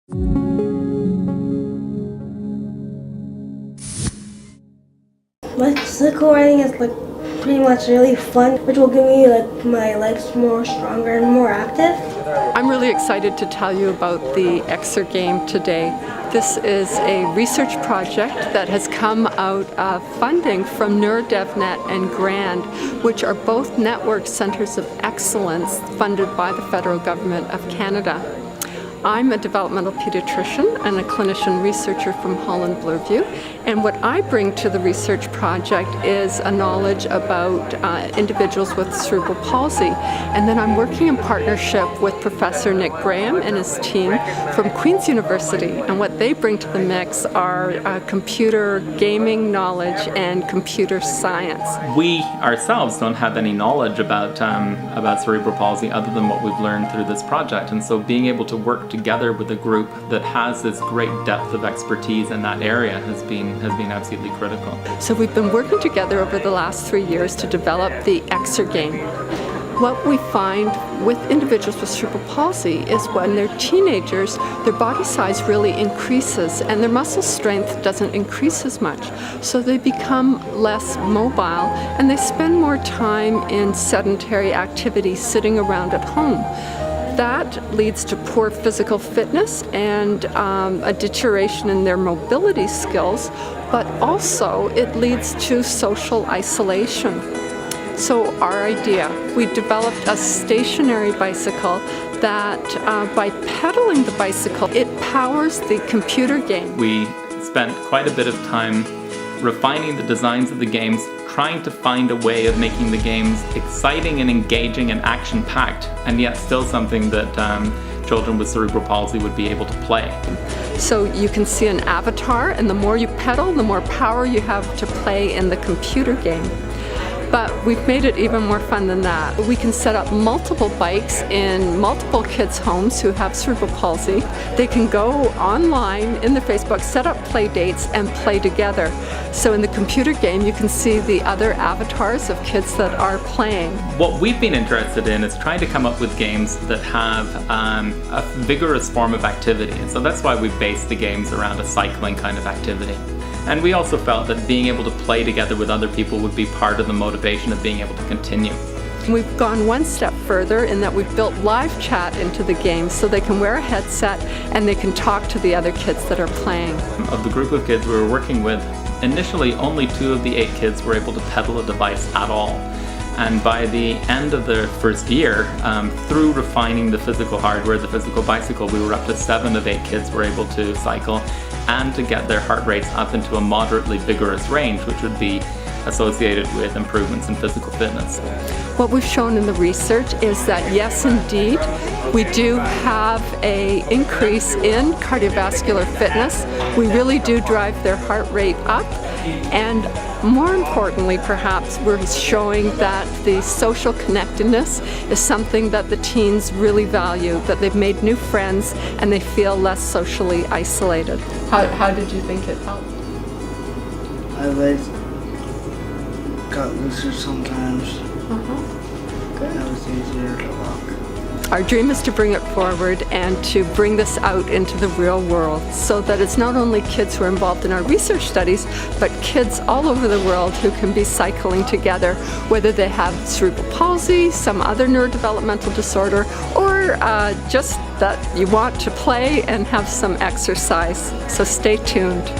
Bicycle riding is pretty much really fun, which will give me my legs more stronger and more active. I'm really excited to tell you about the Exergame today. This is a research project that has come out of funding from NeuroDevNet and GRAND, which are both network centers of excellence funded by the federal government of Canada. I'm a developmental pediatrician and a clinician researcher from Holland, Bloorview, and what I bring to the research project is a knowledge about individuals with cerebral palsy. And then I'm working in partnership with Professor Nick Graham and his team from Queen's University, and what they bring to the mix are computer gaming knowledge and computer science. We ourselves don't have any knowledge about cerebral palsy other than what we've learned through this project, and so being able to work together with a group that has this great depth of expertise in that area has been absolutely critical. So we've been working together over the last 3 years to develop the Exergame. What we find with individuals with cerebral palsy is when they're teenagers, their body size really increases and their muscle strength doesn't increase as much. So they become less mobile and they spend more time in sedentary activities, sitting around at home. That leads to poor physical fitness and a deterioration in their mobility skills, but also it leads to social isolation. So our idea, we developed a stationary bicycle that by pedaling the bicycle, it powers the computer game. We spent quite a bit of time refining the designs of the games, trying to find a way of making the games exciting and engaging and action-packed, and yet still something that children with cerebral palsy would be able to play. So you can see an avatar, and the more you pedal, the more power you have to play in the computer game. But we've made it even more fun than that. We can set up multiple bikes in multiple kids' homes who have cerebral palsy. They can go online in their Facebook, set up play dates, and play together. So in the computer game, you can see the other avatars of kids that are playing. What we've been interested in is trying to come up with games that have a vigorous form of activity. And so that's why we've based the games around a cycling kind of activity. And we also felt that being able to play together with other people would be part of the motivation of being able to continue. We've gone one step further in that we've built live chat into the game so they can wear a headset and they can talk to the other kids that are playing. Of the group of kids we were working with, initially only 2 of the 8 kids were able to pedal a device at all. And by the end of the first year, through refining the physical hardware, the physical bicycle, we were up to 7 of 8 kids were able to cycle and to get their heart rates up into a moderately vigorous range, which would be associated with improvements in physical fitness. What we've shown in the research is that yes, indeed, we do have an increase in cardiovascular fitness. We really do drive their heart rate up, and more importantly, perhaps, we're showing that the social connectedness is something that the teens really value, that they've made new friends and they feel less socially isolated. How did you think it helped? My legs got looser sometimes. Good. It was easier to walk. Our dream is to bring it forward and to bring this out into the real world so that it's not only kids who are involved in our research studies, but kids all over the world who can be cycling together, whether they have cerebral palsy, some other neurodevelopmental disorder, or just that you want to play and have some exercise. So stay tuned.